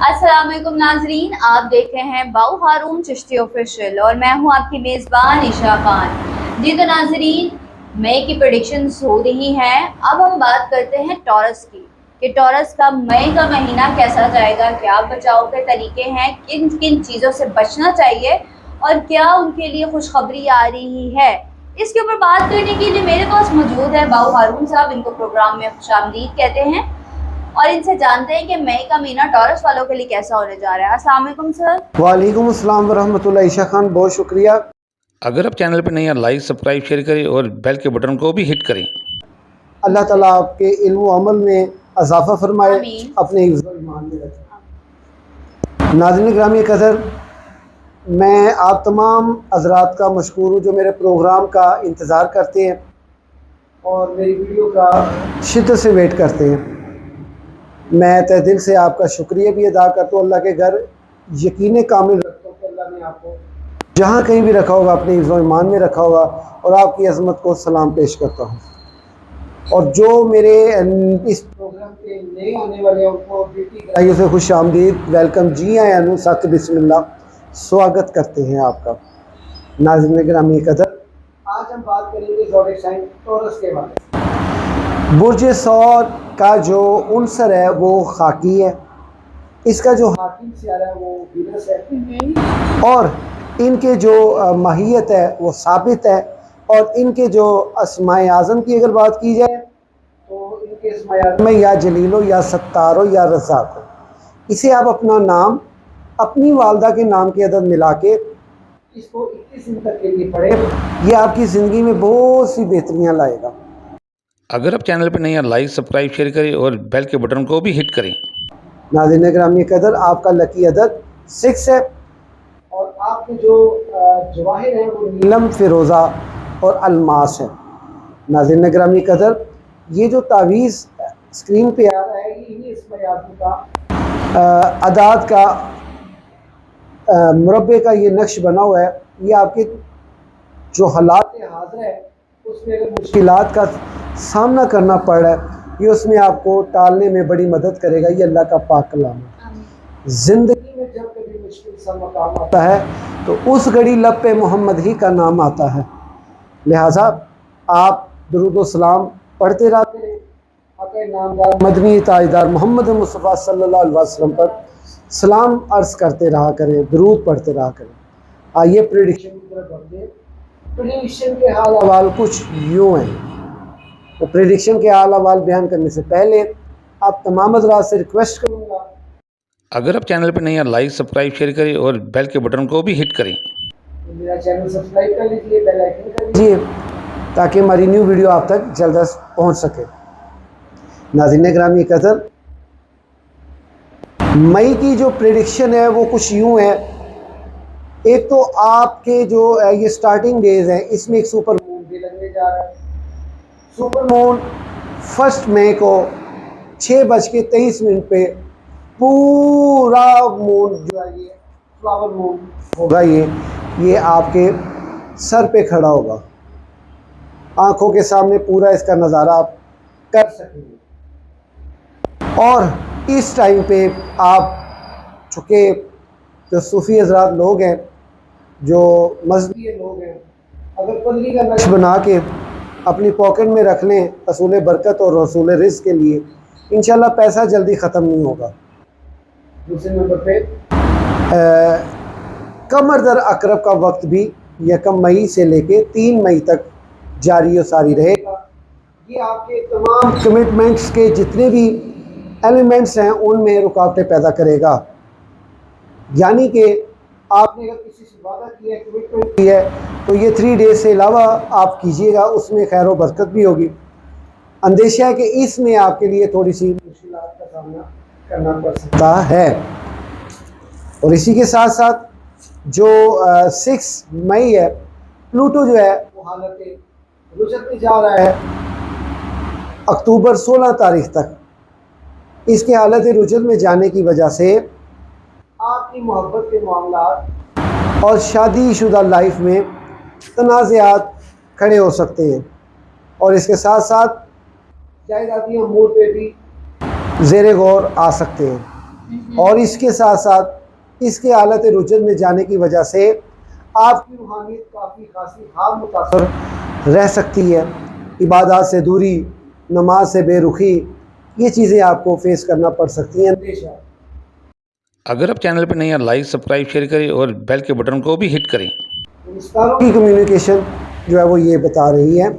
अस्सलाम वालेकुम नाजरीन, आप देख रहे हैं बाऊ हारून चिश्ती ऑफिशियल और मैं हूं आपकी मेज़बान ईशा खान। जी तो नाजरीन, मई की प्रेडिक्शंस हो रही हैं। अब हम बात करते हैं टॉरस की कि टॉरस का मई का महीना कैसा जाएगा, क्या बचाव के तरीके हैं, किन किन चीज़ों से बचना चाहिए और क्या उनके लिए खुशखबरी आ रही है। इसके ऊपर बात करने के लिए मेरे पास मौजूद है बाऊ हारून साहब। इनको प्रोग्राम में खुशामदीद कहते हैं और इनसे जानते हैं कि मई का महीना टॉरस वालों के लिए कैसा होने जा रहा है। अस्सलाम वालेकुम सर। वालेकुम अस्सलाम वरहमतुल्लाह। ईशा खान बहुत शुक्रिया। अगर आप चैनल पर नए हैं लाइक सब्सक्राइब शेयर करें और बेल के बटन को भी हिट करें। अल्लाह ताला आपके इल्म व अमल में इजाफा फरमाए, आमीन। अपने हिफ्ज़ व ईमान में रखें। नाज़रीन ग्रामी कदर, मैं आप तमाम हज़रात का मशकूर हूँ जो मेरे प्रोग्राम का इंतज़ार करते हैं और मेरी वीडियो का शिद्दत से वेट करते हैं। मैं तहे दिल से आपका शुक्रिया भी अदा करता हूँ। अल्लाह के घर यकीन कामिल रखता हूँ कि अल्लाह ने आपको जहाँ कहीं भी रखा होगा अपने हिफ्ज़ व ईमान में रखा होगा और आपकी अज़मत को सलाम पेश करता हूँ। और जो मेरे इस प्रोग्राम के नए आने वाले हैं उनको ड्यूटी से खुश आमदीद, वेलकम, जी आया सत बिस्मिल्लाह, स्वागत करते हैं आपका। नाज़रीन ग्रामी कदर, आज हम बात करेंगे ज़ोडिएक साइन टॉरस के बारे में। बुर्ज सौर का जो उनसर है वो खाकी है, इसका जो हाकिम सियारा है वो वीनस है और इनके जो माहियत है वो साबित है। और इनके जो अस्माए आज़म की अगर बात की जाए तो इनके अस्माए आज़म में या जलीलो या सत्तारो या रज़ाक हो। इसे आप अपना नाम अपनी वालदा के नाम की अदद मिला के इसको 21 दिन तक के लिए पढ़े, ये आपकी ज़िंदगी में बहुत सी बेहतरियाँ लाएगा। अगर आप चैनल पर नए हैं लाइक सब्सक्राइब शेयर करें और बेल के बटन को भी हिट करें। नाज़रीन ग्रामी कदर, आपका लकी अदद 6 है और आपके जो जवाहिर हैं वो नीलम, फिरोज़ा और अलमास है। नाज़रीन ग्रामी कदर, ये जो तावीज़ स्क्रीन पे आ रहा है ये इन्हीं इसमें आदमी का अदाद का मुरब्बे का ये नक्श बना हुआ है। ये आपके जो हालात हाज़िर है उसमें अगर मुश्किलात का सामना करना पड़ रहा है, ये उसमें आपको टालने में बड़ी मदद करेगा। ये अल्लाह का पाक कलाम है। ज़िंदगी में जब कभी मुश्किल सा मकाम आता है तो उस घड़ी लब पे मोहम्मद ही का नाम आता है। लिहाजा आप दुरूद व सलाम पढ़ते रहते हैं, आका नामदार मदनी ताजदार मोहम्मद मुस्तफ़ा सल्लल्लाहु अलैहि वसल्लम पर सलाम अर्ज़ करते रहा करें, दुरूद पढ़ते रहा करें। आइए प्रेडिक्शन की तरफ बढ़ते हैं। प्रेडिक्शन के हाल अहवाल कुछ यूँ हैं। तो प्रेडिक्शन के हाल अहवाल बयान करने से पहले आप तमाम हज़रात से रिक्वेस्ट करूँगा, अगर आप चैनल पर नए हैं लाइक सब्सक्राइब शेयर करें और बेल के बटन को भी हिट करें। मेरा चैनल सब्सक्राइब कर लीजिए, बेल आइकन कर लीजिए ताकि हमारी न्यू वीडियो आप तक जल्द पहुंच सके। नाज़रीन ग्रामी कदर, मई की जो प्रेडिक्शन है वो कुछ यूँ है। एक तो आपके जो ये स्टार्टिंग डेज हैं इसमें एक सुपर मून भी लगने जा रहा है। सुपर मून 1 मई को 6:23 पे पूरा मून जो है ये फ्लावर मून होगा। ये आपके सर पे खड़ा होगा, आंखों के सामने पूरा इसका नज़ारा आप कर सकेंगे। और इस टाइम पे आप चूँकि जो सूफ़ी हज़रात लोग हैं, जो मज़हबी लोग हैं, अगर पल्ली का नक्श बना के अपनी पॉकेट में रख लें रसूल बरकत और रसूल रिज़्क़ के लिए, इंशाल्लाह पैसा जल्दी ख़त्म नहीं होगा। दूसरे नंबर पे कमर दर अकरब का वक्त भी 1 मई से लेके 3 मई तक जारी और सारी रहेगा। ये आपके तमाम कमिटमेंट्स के जितने भी एलिमेंट्स हैं उनमें रुकावटें पैदा करेगा। यानी कि आपने अगर किसी से वादा किया है, कमिटमेंट की है, तो ये 3 डेज से अलावा आप कीजिएगा, उसमें खैर व बरकत भी होगी। अंदेशा है कि इसमें आपके लिए थोड़ी सी मुश्किलात का सामना करना पड़ सकता है। और इसी के साथ साथ जो 6 मई है, प्लूटो जो है वो हालत रुजत में जा रहा है अक्टूबर 16 तारीख तक। इसके हालत रुजत में जाने की वजह से आपकी मोहब्बत के मामलात और शादीशुदा लाइफ में तनाज़ात खड़े हो सकते हैं और इसके साथ साथ जायदादी अमूर पे भी ज़ेरे गौर आ सकते हैं। और इसके साथ साथ इसके हालत रुजन में जाने की वजह से आपकी रूहानियत काफ़ी खासी हाल मुतासर रह सकती है। इबादत से दूरी, नमाज से बेरुखी, ये चीज़ें आपको फेस करना पड़ सकती हैं। अगर आप चैनल पर नए हैं लाइक सब्सक्राइब शेयर करें और बेल के बटन को भी हिट करें। की कम्युनिकेशन जो है वो ये बता रही है।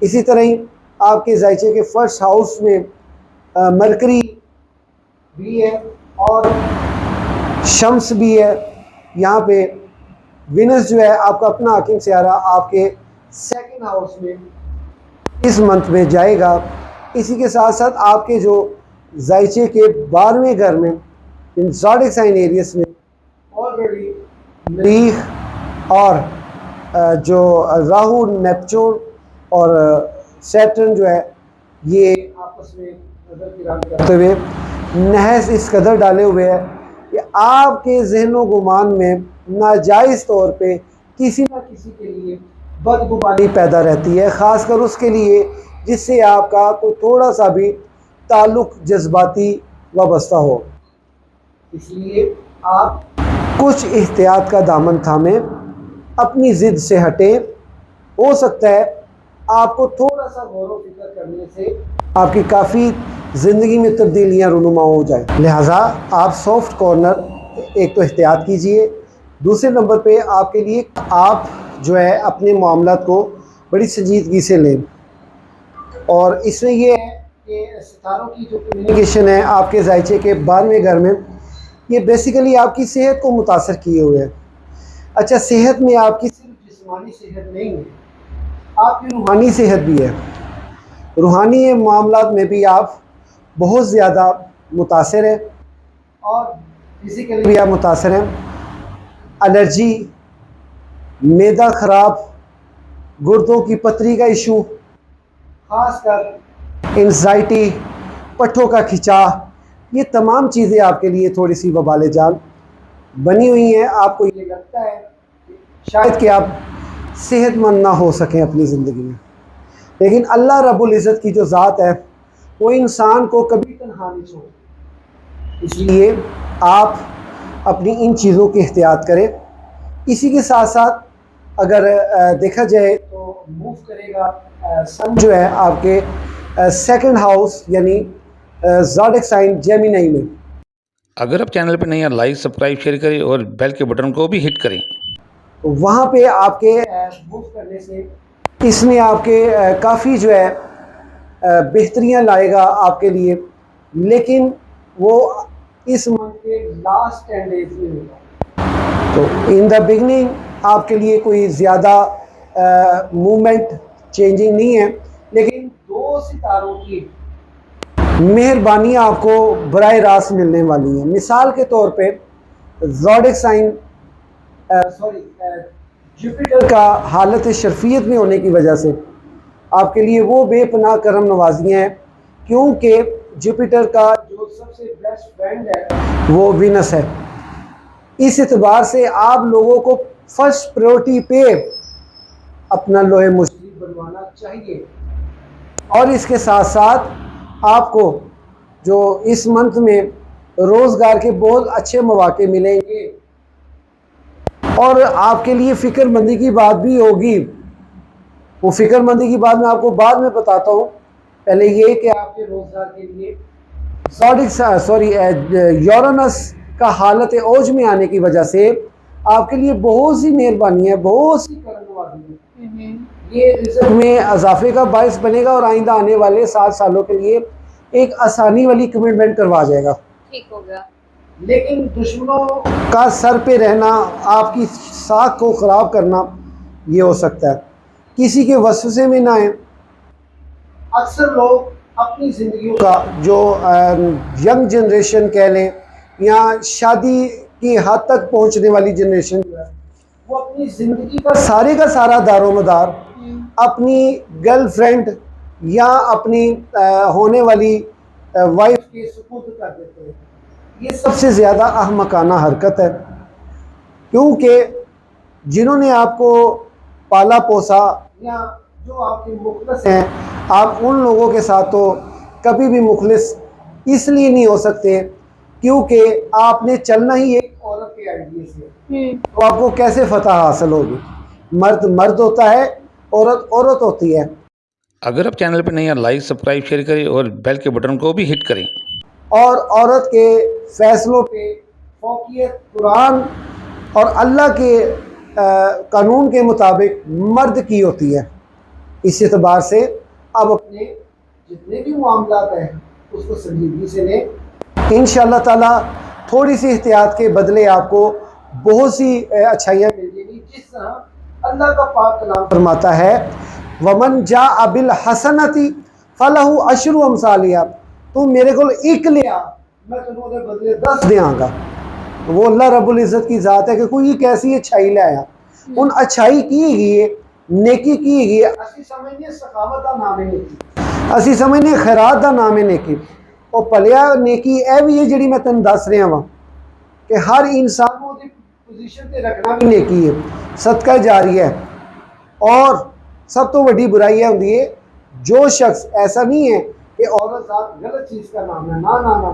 इसी तरह ही आपके जायचे के फर्स्ट हाउस में मरकरी भी है और शम्स भी है। यहाँ पे विनस जो है आपका अपना हाकिम सियारा आपके सेकंड हाउस में इस मंथ में जाएगा। इसी के साथ साथ आपके जो जायचे के 12वें घर में इन ज़ोडिक साइन एरियस में ऑलरेडी मरीख और जो राहु, नेपच्यून और सैटर्न जो है ये आपस में नजर किरान करते हुए नहस इस कदर डाले हुए है कि आपके जहनो गुमान में नाजायज़ तौर पे किसी न किसी के लिए बदगुमानी पैदा रहती है, ख़ासकर उसके लिए जिससे आपका कोई थोड़ा सा भी ताल्लुक़ जज्बाती वाबस्ता हो। इसलिए आप कुछ एहतियात का दामन थामें, अपनी ज़िद से हटें। हो सकता है आपको थोड़ा सा गौर व फिक्र करने से आपकी काफ़ी ज़िंदगी में तब्दीलियाँ रूनुमा हो जाए। लिहाजा आप सॉफ्ट कॉर्नर एक तो एहतियात कीजिए, दूसरे नंबर पे आपके लिए आप जो है अपने मामलात को बड़ी संजीदगी से लें। और इसमें यह है कि सितारों की जो कम्युनिकेशन है आपके जायचे के 12वें घर में, ये बेसिकली आपकी सेहत को मुतासर किए हुए है। अच्छा, सेहत में आपकी सिर्फ जिस्मानी सेहत नहीं है, आपकी रूहानी सेहत भी है। रूहानी मामलात में भी आप बहुत ज़्यादा मुतासर हैं और फिज़िकली भी आप मुतासर हैं। एलर्जी, मैदा ख़राब, गुर्दों की पथरी का इशू, ख़ासकर एंजाइटी, पट्ठों का खिंचाव, ये तमाम चीज़ें आपके लिए थोड़ी सी वबाले जान बनी हुई हैं। आपको ये लगता है कि शायद कि आप सेहतमंद ना हो सकें अपनी ज़िंदगी में, लेकिन अल्लाह रब्बुल इज़्ज़त की जो ज़ात है वो इंसान को कभी तन्हा नहीं छोड़ती। इसलिए आप अपनी इन चीज़ों की एहतियात करें। इसी के साथ साथ अगर देखा जाए तो मूव करेगा सन जो है आपके सेकंड हाउस यानी ज़ोडिक साइन जेमिनी में। अगर आप चैनल पर नए हैं लाइक सब्सक्राइब शेयर करें और बेल के बटन को भी हिट करें। वहाँ पे आपके मूव करने से इसमें आपके काफ़ी जो है बेहतरियाँ लाएगा आपके लिए, लेकिन वो इस मंथ के लास्ट 10 डेज में होगा। तो इन द बिगनिंग आपके लिए कोई ज़्यादा मूवमेंट चेंजिंग नहीं है, लेकिन 2 सितारों की मेहरबानी आपको बराह रास्त मिलने वाली है। मिसाल के तौर पे ज़ोडिक साइन जुपिटर का हालत शर्फियत में होने की वजह से आपके लिए वो बेपनाह करम नवाजियाँ हैं, क्योंकि जुपिटर का जो सबसे बेस्ट फ्रेंड है वो विनस है। इस एतबार से आप लोगों को फर्स्ट प्रायोरिटी पे अपना लोहे मुश्किल बनवाना चाहिए। और इसके साथ साथ आपको जो इस मंथ में रोज़गार के बहुत अच्छे मौके मिलेंगे और आपके लिए फ़िक्रमंदी की बात भी होगी। वो फ़िक्रमंदी की बात मैं आपको बाद में बताता हूँ। पहले ये कि आपके रोज़गार के लिए यूरेनस का हालत औज में आने की वजह से आपके लिए बहुत सी मेहरबानियाँ, बहुत सी करम ये रिज़्क़ में इजाफे का बायस बनेगा और आइंदा आने वाले 7 सालों के लिए एक आसानी वाली कमिटमेंट करवा जाएगा। ठीक हो गया। लेकिन दुश्मनों का सर पे रहना, आपकी साख को ख़राब करना, ये हो सकता है। किसी के वसवसे में ना आए। अक्सर लोग अपनी ज़िंदगी का जो यंग जनरेशन कह लें या शादी की हद तक पहुंचने वाली जनरेशन जो है, वो अपनी ज़िंदगी का सारा दारोमदार अपनी गर्लफ्रेंड या अपनी होने वाली वाइफ के सुपुर्द कर देते हैं। ये सबसे ज़्यादा अहमकाना हरकत है, क्योंकि जिन्होंने आपको पाला पोसा या जो आपके मुखलिस हैं, आप उन लोगों के साथ तो कभी भी मुखलिस इसलिए नहीं हो सकते क्योंकि आपने चलना ही एक औरत के आइडिया से, तो आपको कैसे फतह हासिल होगी। मर्द मर्द होता है, औरत औरत होती है। अगर आप चैनल पर नए हैं लाइक सब्सक्राइब शेयर करें और बेल के बटन को भी हिट करें। और औरत के फैसलों पे फौकियत कुरान और अल्लाह के कानून के मुताबिक मर्द की होती है। इस एतबार से अब अपने जितने भी मामलात हैं उसको संजीदगी से लें। इंशाअल्लाह ताला थोड़ी सी एहतियात के बदले आपको बहुत सी अच्छाइयाँ मिल जाएंगी। जिस तरह अल्लाह का पाक कलाम फरमाता है, वमन जा अबिल हसनती फलहु अशरु अमसालिहा, तू मेरे को एक ले आ, मैं तेनों दे बदले 10 देंगा। वो अल्लाह रब्बुल इज़्ज़त की ज़ात है कि कोई एक ऐसी अच्छाई ले आया, उन अच्छाई की गई नेकी की गई। असी समझने सखावत का नाम है नेकी, असी समझने खैरात का नाम है नेकी। और भलिया नेकी यह भी है जी मैं तेन दस रहा वहाँ कि हर इंसान को पोजीशन पर रखना भी नेकी है, सदका जारी है। और सब तो वड्डी बुराई होंदी है जो शख्स ऐसा नहीं है कि औरत ज़ात गलत चीज़ का नाम है, ना ना ना,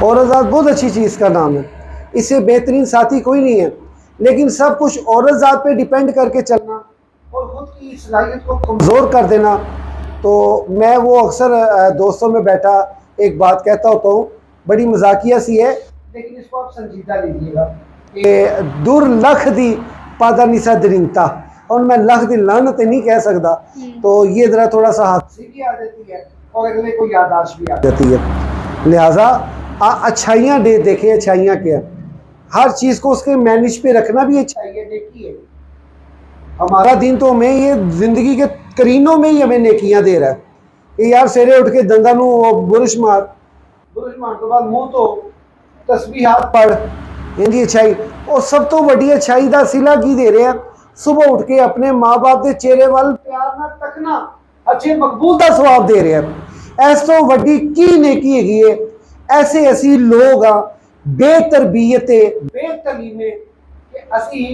औरत ज़ात बहुत अच्छी चीज़ का नाम है, इससे बेहतरीन साथी कोई नहीं है। लेकिन सब कुछ औरत ज़ात पे डिपेंड करके चलना और ख़ुद की सलाहियत को कमज़ोर कर देना, तो मैं वो अक्सर दोस्तों में बैठा एक बात कहता होता हूँ, बड़ी मजाकिया सी है लेकिन इसको आप संजीदा लीजिएगा कि दुर लख दी पादा निसा दरिंगता, और मैं लख दी लानत नहीं कह सकता, तो ये ज़रा थोड़ा सा हादसे भी आ जाती है और अगले को यादाश्त भी आ जाती है। लिहाजा अच्छाइयाँ देखें, अच्छाइयाँ क्या, हर चीज़ को उसके मैनेज पे रखना भी अच्छाई है, नेकी है। हमारा दिन तो हमें ये ज़िंदगी के करीनों में ही हमें नेकियां दे रहा है कि यार सवेरे उठ के दंदा बुरुश मार के बाद मुँह तो तस्बीहात पढ़, इनकी अच्छाई। और सब तो वड्डी अच्छाई का सिला की दे रहे हैं, सुबह उठ के अपने माँ बाप के चेहरे वाल प्यार ना तकना, अच्छे मकबूल का सवाब दे रहे हैं। ऐस तो वड्डी की नेकी हैगी है। ऐसे ऐसी लोग आ बेतरबीयते बेतलीमे कि असी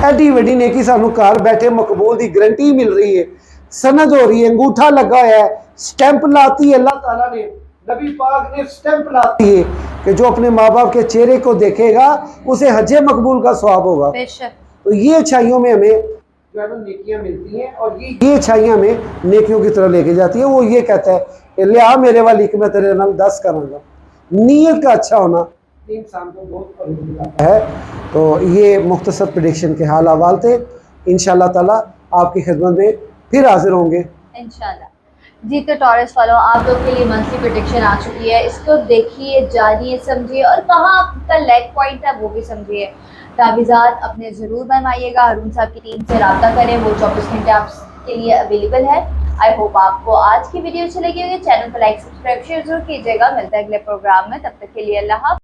एडी वड्डी नेकी सानू घर बैठे मकबूल की गारंटी मिल रही है, सनद हो रही है, अंगूठा लगा है, स्टैंप लाती है अल्लाह ताला ने, नबी पाक ने स्टैंप लाती है कि जो अपने माँ बाप के चेहरे को देखेगा उसे हज्जे मकबूल का सवाब होगा। तो ये अच्छाइयों में हमें जो है नेकियां मिलती हैं और ये अच्छाइयां हमें नेकियों की तरफ लेके जाती है। वो ये कहता है कि ले आ मेरे वाली कि मैं तेरे नाम 10 करूँगा। नीयत का अच्छा होना इंसान को बहुत करीब है। तो ये मुख्तसर प्रेडिक्शन के हाल अहवाल थे। इंशाअल्लाह ताला आपकी खिदमत में फिर हाजिर होंगे इंशाअल्लाह। जी तो टॉरस फॉलो आप लोग के लिए मंथली प्रेडिक्शन आ चुकी है, इसको देखिए, जानिए, समझिए और कहाँ आपका लैग पॉइंट है वो भी समझिए। तावीज़ात अपने ज़रूर बनवाइएगा, हारून साहब की टीम से रब्ता करें, वो 24 घंटे आपके लिए अवेलेबल है। आई होप आपको आज की वीडियो अच्छी लगी होगी। चैनल को लाइक सब्सक्राइब शेयर जरूर कीजिएगा। मिलता है अगले प्रोग्राम में, तब तक के लिए अल्लाह।